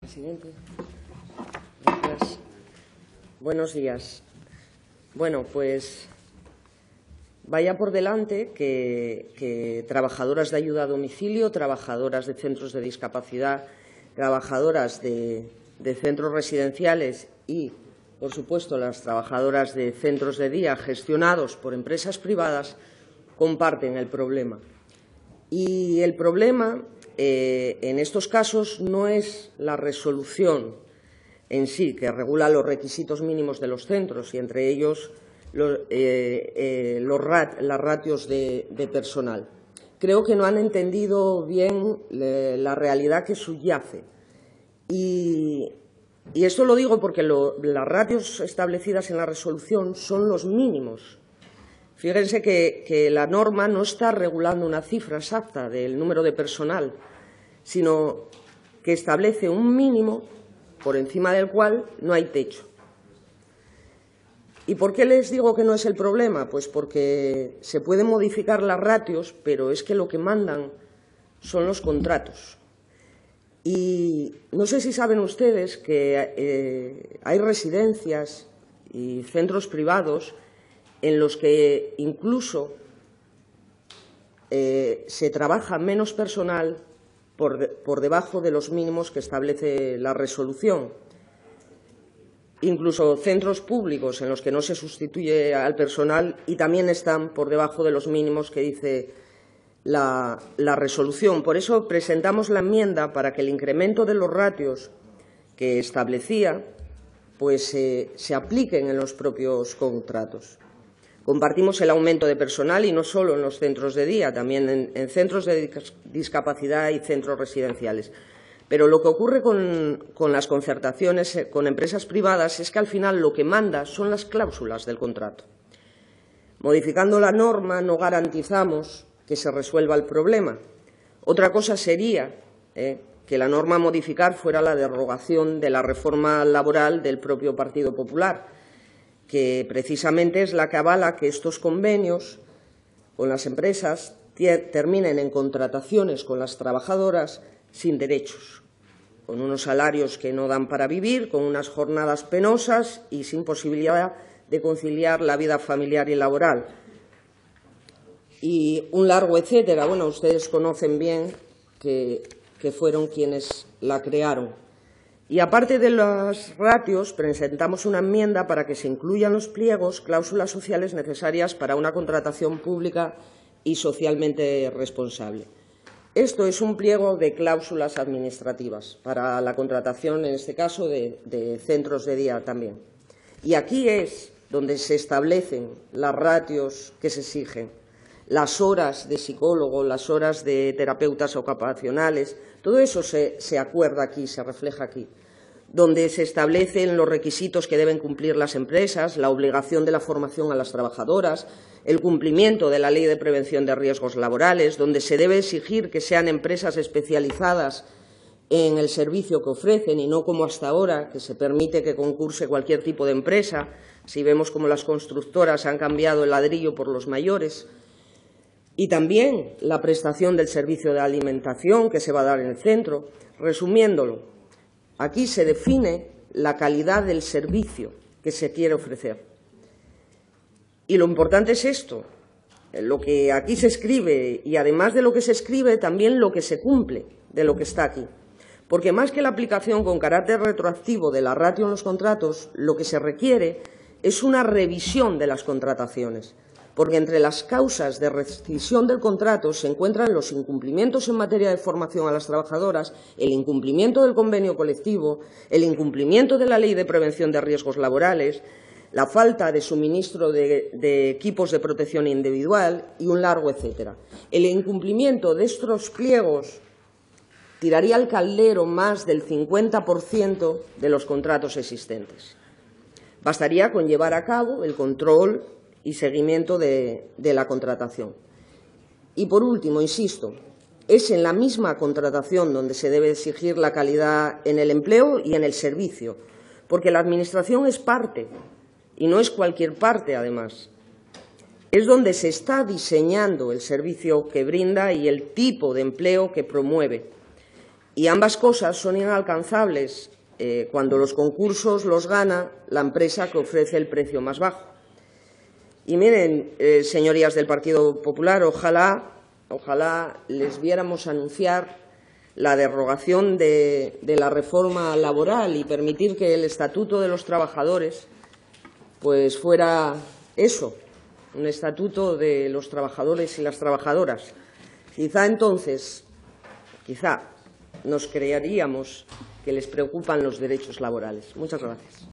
Presidente. Gracias. Buenos días. Bueno, pues vaya por delante que trabajadoras de ayuda a domicilio, trabajadoras de centros de discapacidad, trabajadoras de centros residenciales y, por supuesto, las trabajadoras de centros de día gestionados por empresas privadas comparten el problema. Y el problema en estos casos no es la resolución en sí, que regula los requisitos mínimos de los centros y entre ellos las ratios de personal. Creo que no han entendido bien la realidad que subyace. Y esto lo digo porque las ratios establecidas en la resolución son los mínimos. Fíjense que la norma no está regulando una cifra exacta del número de personal, sino que establece un mínimo por encima del cual no hay techo. ¿Y por qué les digo que no es el problema? Pues porque se pueden modificar las ratios, pero es que lo que mandan son los contratos. Y no sé si saben ustedes que hay residencias y centros privados en los que incluso se trabaja menos personal por debajo de los mínimos que establece la resolución. Incluso centros públicos en los que no se sustituye al personal y también están por debajo de los mínimos que dice la resolución. Por eso presentamos la enmienda para que el incremento de los ratios que establecía pues, se apliquen en los propios contratos. Compartimos el aumento de personal y no solo en los centros de día, también en centros de discapacidad y centros residenciales. Pero lo que ocurre con las concertaciones con empresas privadas es que al final lo que manda son las cláusulas del contrato. Modificando la norma no garantizamos que se resuelva el problema. Otra cosa sería que la norma a modificar fuera la derogación de la reforma laboral del propio Partido Popular, que precisamente es la que avala que estos convenios con las empresas terminen en contrataciones con las trabajadoras sin derechos, con unos salarios que no dan para vivir, con unas jornadas penosas y sin posibilidad de conciliar la vida familiar y laboral. Y un largo etcétera. Bueno, ustedes conocen bien que fueron quienes la crearon. Y aparte de los ratios, presentamos una enmienda para que se incluyan los pliegos cláusulas sociales necesarias para una contratación pública y socialmente responsable. Esto es un pliego de cláusulas administrativas para la contratación, en este caso, de centros de día también. Y aquí es donde se establecen las ratios que se exigen, las horas de psicólogo, las horas de terapeutas ocupacionales, todo eso se acuerda aquí, se refleja aquí, donde se establecen los requisitos que deben cumplir las empresas, la obligación de la formación a las trabajadoras, el cumplimiento de la Ley de Prevención de Riesgos Laborales, donde se debe exigir que sean empresas especializadas en el servicio que ofrecen y no como hasta ahora, que se permite que concurse cualquier tipo de empresa, si vemos cómo las constructoras han cambiado el ladrillo por los mayores. Y también la prestación del servicio de alimentación que se va a dar en el centro. Resumiéndolo, aquí se define la calidad del servicio que se quiere ofrecer. Y lo importante es esto, lo que aquí se escribe y además de lo que se escribe, también lo que se cumple de lo que está aquí. Porque más que la aplicación con carácter retroactivo de la ratio en los contratos, lo que se requiere es una revisión de las contrataciones. Porque entre las causas de rescisión del contrato se encuentran los incumplimientos en materia de formación a las trabajadoras, el incumplimiento del convenio colectivo, el incumplimiento de la Ley de Prevención de Riesgos Laborales, la falta de suministro de equipos de protección individual y un largo etcétera. El incumplimiento de estos pliegos tiraría al caldero más del 50% de los contratos existentes. Bastaría con llevar a cabo el control y seguimiento de la contratación. Y por último, insisto, es en la misma contratación donde se debe exigir la calidad en el empleo y en el servicio, porque la Administración es parte, y no es cualquier parte además. Es donde se está diseñando el servicio que brinda y el tipo de empleo que promueve. Y ambas cosas son inalcanzables cuando los concursos los gana la empresa que ofrece el precio más bajo. Y miren, señorías del Partido Popular, ojalá les viéramos anunciar la derogación de la reforma laboral y permitir que el Estatuto de los Trabajadores pues fuera eso, un estatuto de los trabajadores y las trabajadoras. Quizá entonces, nos creeríamos que les preocupan los derechos laborales. Muchas gracias.